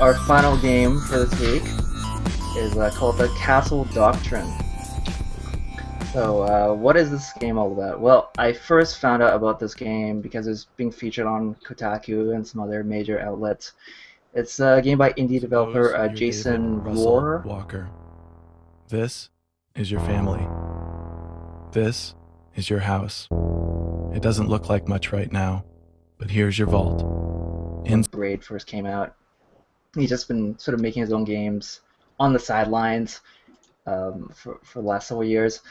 our final game for this week is called the Castle Doctrine. So, what is this game all about? Well, I first found out about this game because it's being featured on Kotaku and some other major outlets. It's a game by indie developer Jason Rohrer. Walker. This is your family. This is your house. It doesn't look like much right now, but here's your vault. When Braid first came out, he's just been sort of making his own games on the sidelines for the last several years.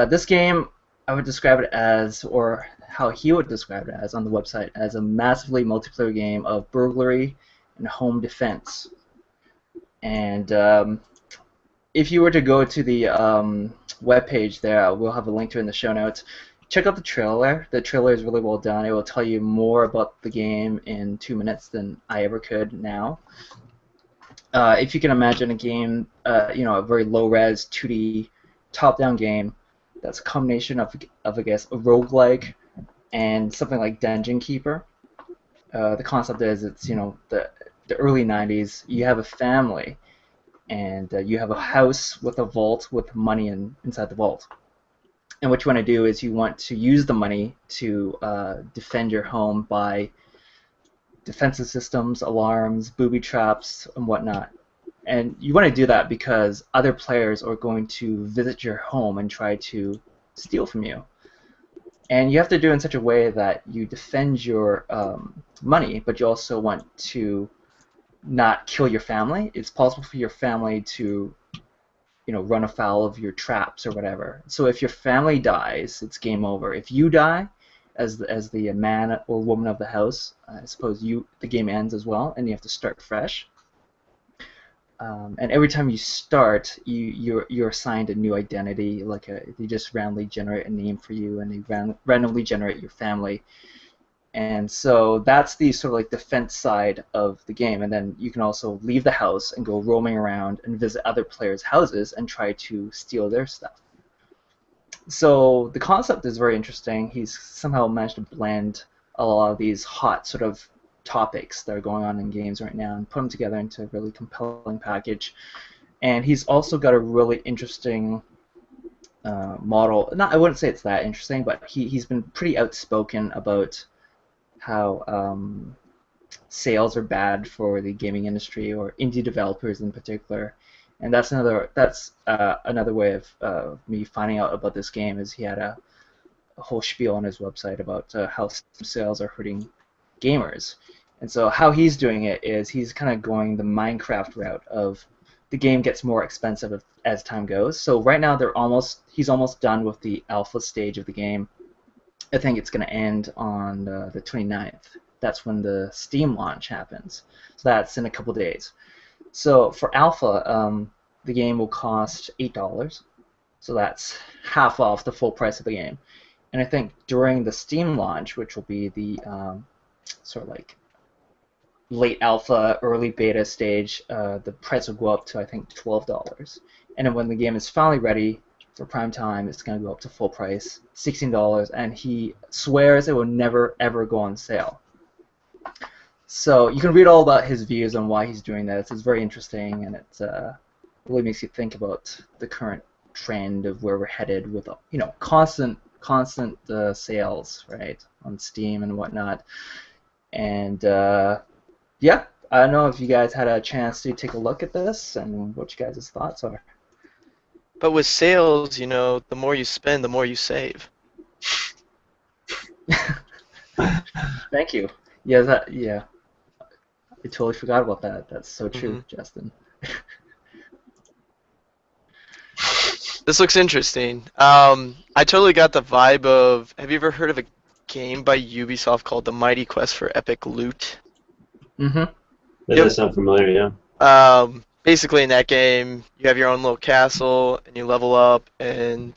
This game, I would describe it as, or how he would describe it as on the website, as a massively multiplayer game of burglary and home defense. And if you were to go to the webpage there, we'll have a link to it in the show notes. Check out the trailer. The trailer is really well done. It will tell you more about the game in 2 minutes than I ever could now. If you can imagine a game, a very low-res 2D top-down game that's a combination of I guess, a roguelike and something like Dungeon Keeper. The concept is it's, the early 90s. You have a family, and you have a house with a vault with money inside the vault. And what you want to do is you want to use the money to defend your home by defensive systems, alarms, booby traps, and whatnot. And you want to do that because other players are going to visit your home and try to steal from you. And you have to do it in such a way that you defend your money, but you also want to not kill your family. It's possible for your family to run afoul of your traps or whatever. So if your family dies, it's game over. If you die as the man or woman of the house, I suppose the game ends as well, and you have to start fresh. And every time you start, you're assigned a new identity. They just randomly generate a name for you, and they randomly generate your family. And so that's the sort of like defense side of the game. And then you can also leave the house and go roaming around and visit other players' houses and try to steal their stuff. So the concept is very interesting. He's somehow managed to blend a lot of these hot sort of topics that are going on in games right now and put them together into a really compelling package. And he's also got a really interesting model. I wouldn't say it's that interesting, but he's been pretty outspoken about how sales are bad for the gaming industry or indie developers in particular, and that's another way of me finding out about this game. Is he had a whole spiel on his website about how sales are hurting gamers, and so how he's doing it is he's kind of going the Minecraft route of the game gets more expensive as time goes. So right now he's almost done with the alpha stage of the game. I think it's going to end on the 29th. That's when the Steam launch happens. So that's in a couple days. So for alpha, the game will cost $8. So that's half off the full price of the game. And I think during the Steam launch, which will be the sort of like late alpha, early beta stage, the price will go up to, I think, $12. And then when the game is finally ready for prime time, it's going to go up to full price, $16, and he swears it will never ever go on sale. So you can read all about his views on why he's doing this. It's very interesting, and it really makes you think about the current trend of where we're headed with constant sales, right, on Steam and whatnot. And yeah, I don't know if you guys had a chance to take a look at this and what you guys' thoughts are. But with sales, the more you spend, the more you save. Thank you. Yeah, I totally forgot about that. That's so true, Justin. This looks interesting. I totally got the vibe of. Have you ever heard of a game by Ubisoft called The Mighty Quest for Epic Loot? Mm-hmm. That does sound familiar, yeah. Basically, in that game, you have your own little castle, and you level up and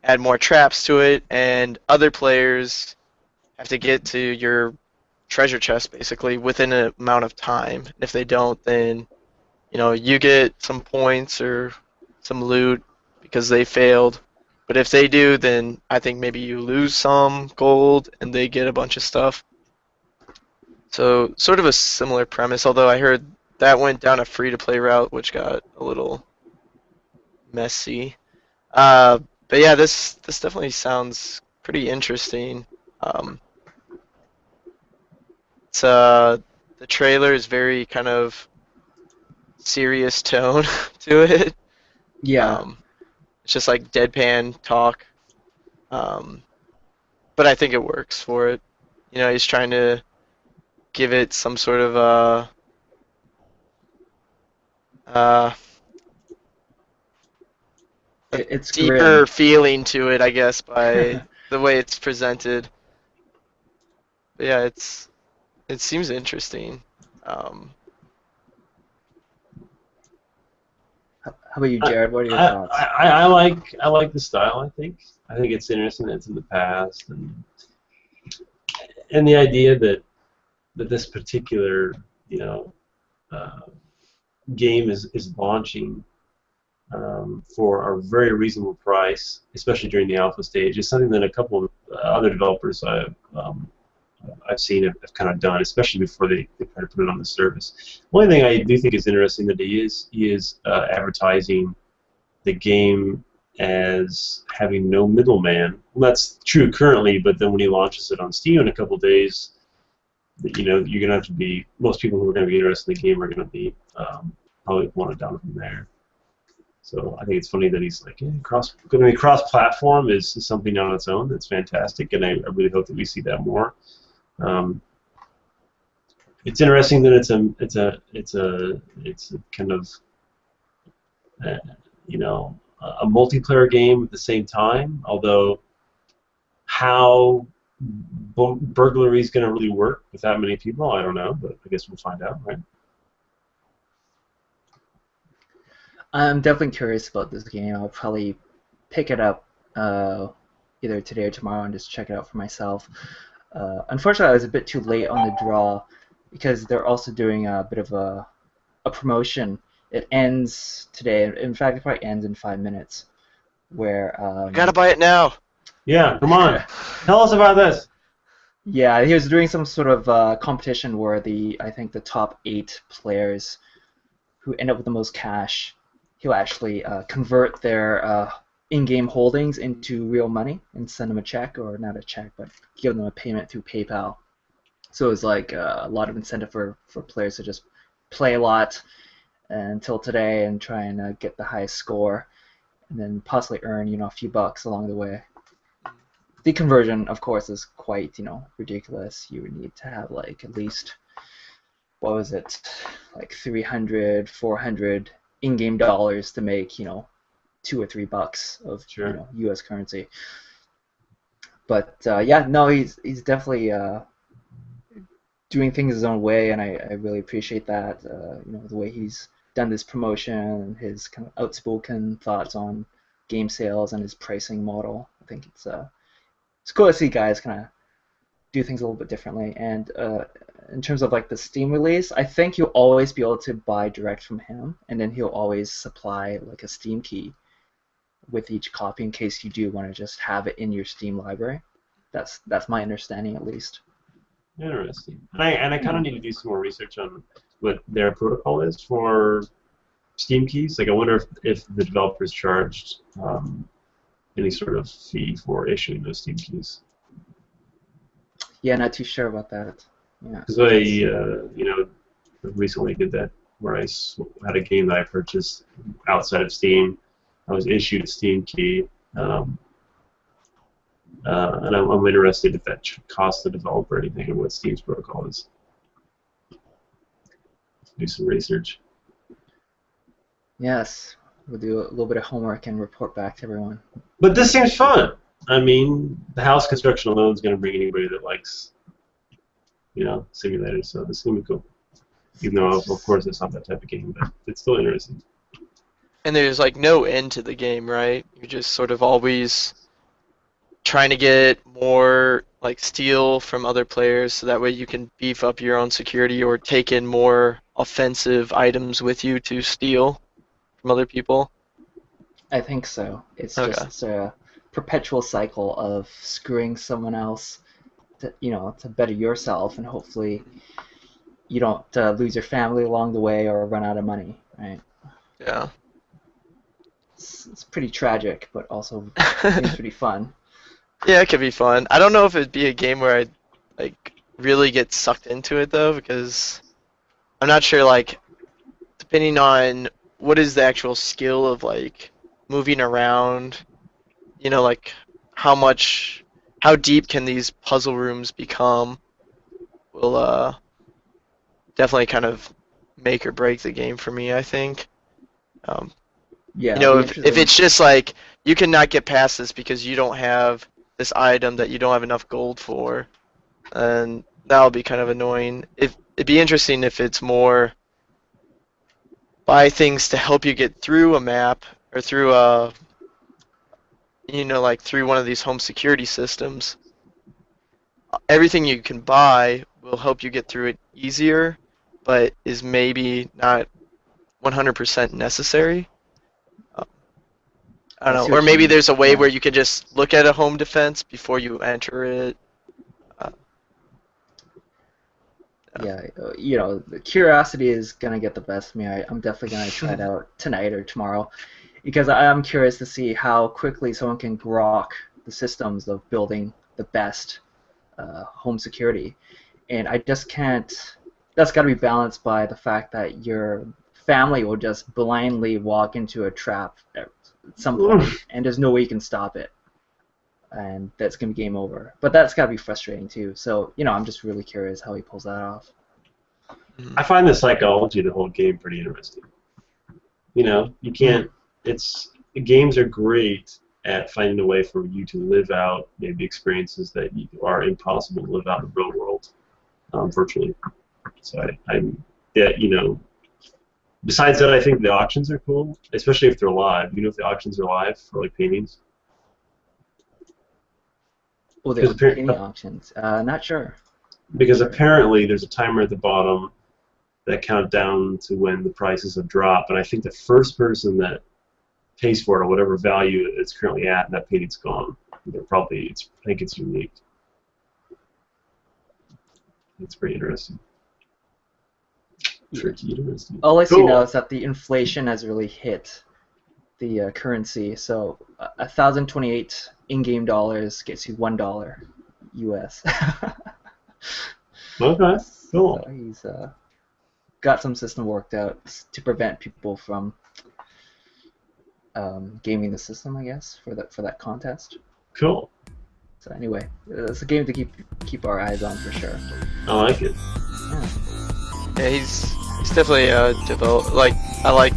add more traps to it, and other players have to get to your treasure chest, basically, within an amount of time. And if they don't, then, you get some points or some loot because they failed. But if they do, then I think maybe you lose some gold, and they get a bunch of stuff. So, sort of a similar premise, although I heard that went down a free-to-play route, which got a little messy. But yeah, this definitely sounds pretty interesting. Um, it's the trailer is very kind of serious tone to it. Yeah, It's just like deadpan talk. Um, but I think it works for it. You know, he's trying to give it some sort of uh, a it's deeper grim. feeling to it, I guess, by the way it's presented. But yeah, it seems interesting. Um, How about you, Jared? What are your I, thoughts? I like the style. I think it's interesting that it's in the past, and the idea that this particular uh, game is launching for a very reasonable price, especially during the alpha stage, is something that a couple of other developers I've seen have kind of done, especially before they kind of put it on the service. One thing I do think is interesting that he is advertising the game as having no middleman. Well, that's true currently, but then when he launches it on Steam in a couple of days, you're gonna have to be, most people who are going to be interested in the game are going to be probably want it down from there. So I think it's funny that he's like, going to be cross-platform is something on its own that's fantastic, and I really hope that we see that more. It's interesting that it's a kind of uh, a multiplayer game at the same time. Although how burglary is going to really work with that many people, I don't know, but I guess we'll find out, right? I'm definitely curious about this game. I'll probably pick it up either today or tomorrow and just check it out for myself. Unfortunately, I was a bit too late on the draw because they're also doing a bit of a promotion. It ends today. In fact, it probably ends in 5 minutes. Where I gotta buy it now. Yeah, come on, tell us about this. Yeah, he was doing some sort of competition where I think the top 8 players who end up with the most cash, he'll actually convert their in-game holdings into real money and send them a check, or not a check, but give them a payment through PayPal. So it was like a lot of incentive for players to just play a lot until today and try and get the highest score, and then possibly earn a few bucks along the way. The conversion, of course, is quite ridiculous. You would need to have like at least, what was it, like 300, 400 in-game dollars to make $2 or $3 of Sure. U.S. currency. But yeah, no, he's definitely doing things his own way, and I really appreciate that. The way he's done this promotion and his kind of outspoken thoughts on game sales and his pricing model. I think it's cool to see guys kind of do things a little bit differently. And in terms of like the Steam release, I think you'll always be able to buy direct from him, and then he'll always supply like a Steam key with each copy in case you do want to just have it in your Steam library. That's my understanding, at least. Interesting. And I kind of need to do some more research on what their protocol is for Steam keys. Like, I wonder if the developers charged any sort of fee for issuing those Steam keys. Yeah, not too sure about that. Yeah. Because I, recently did that where I had a game that I purchased outside of Steam. I was issued a Steam key, and I'm interested if that costs the developer anything and what Steam's protocol is. Do some research. Yes, we'll do a little bit of homework and report back to everyone. But this seems fun. I mean, the house construction alone is going to bring anybody that likes, simulators. So this is going to be cool. Even though, of course, it's not that type of game, but it's still interesting. And there's like no end to the game, right? You're just sort of always trying to get more like steel from other players, so that way you can beef up your own security or take in more offensive items with you to steal from other people. I think so. It's Okay. just a perpetual cycle of screwing someone else to better yourself, and hopefully you don't lose your family along the way or run out of money, right? Yeah. It's pretty tragic, but also seems pretty fun. Yeah, it could be fun. I don't know if it'd be a game where I'd like really get sucked into it though, because I'm not sure like depending on what is the actual skill of like moving around, like how deep can these puzzle rooms become will definitely kind of make or break the game for me, I think. Um, Yeah, it'll be if interesting. it's just like you cannot get past this because you don't have this item that you don't have enough gold for, and that'll be kind of annoying. It'd be interesting if it's more buy things to help you get through a map or through like through one of these home security systems. Everything you can buy will help you get through it easier, but is maybe not 100% necessary. I I don't see know. Or what you maybe mean. there's a way Yeah. where you can just look at a home defense before you enter it. Yeah, the curiosity is gonna get the best of me. I'm definitely gonna try it out tonight or tomorrow, because I am curious to see how quickly someone can grok the systems of building the best home security, and I just can't. That's got to be balanced by the fact that your family will just blindly walk into a trap at some point, and there's no way you can stop it, and that's gonna be game over. But that's got to be frustrating too. So I'm just really curious how he pulls that off. I find the psychology of the whole game pretty interesting. You can't. Games are great at finding a way for you to live out maybe experiences that are impossible to live out in the real world, virtually. So besides that, I think the auctions are cool, especially if they're live. If the auctions are live for like paintings. Oh, the Because painting auctions. Not sure. Because Sure. apparently there's a timer at the bottom that count down to when the prices have dropped, and I think the first person that pays for it or whatever value it's currently at, that painting's gone. I think it's unique. It's pretty interesting. Tricky, interesting. All I see Cool. now is that the inflation has really hit the currency. So 1,028 in-game dollars gets you $1 US. Okay, cool. So he's got some system worked out to prevent people from gaming the system, I guess, for that contest. Cool. So anyway, it's a game to keep our eyes on for sure. I like it. Yeah. Yeah, he's definitely like I like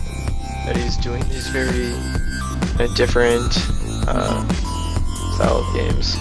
that he's doing these very different style of games.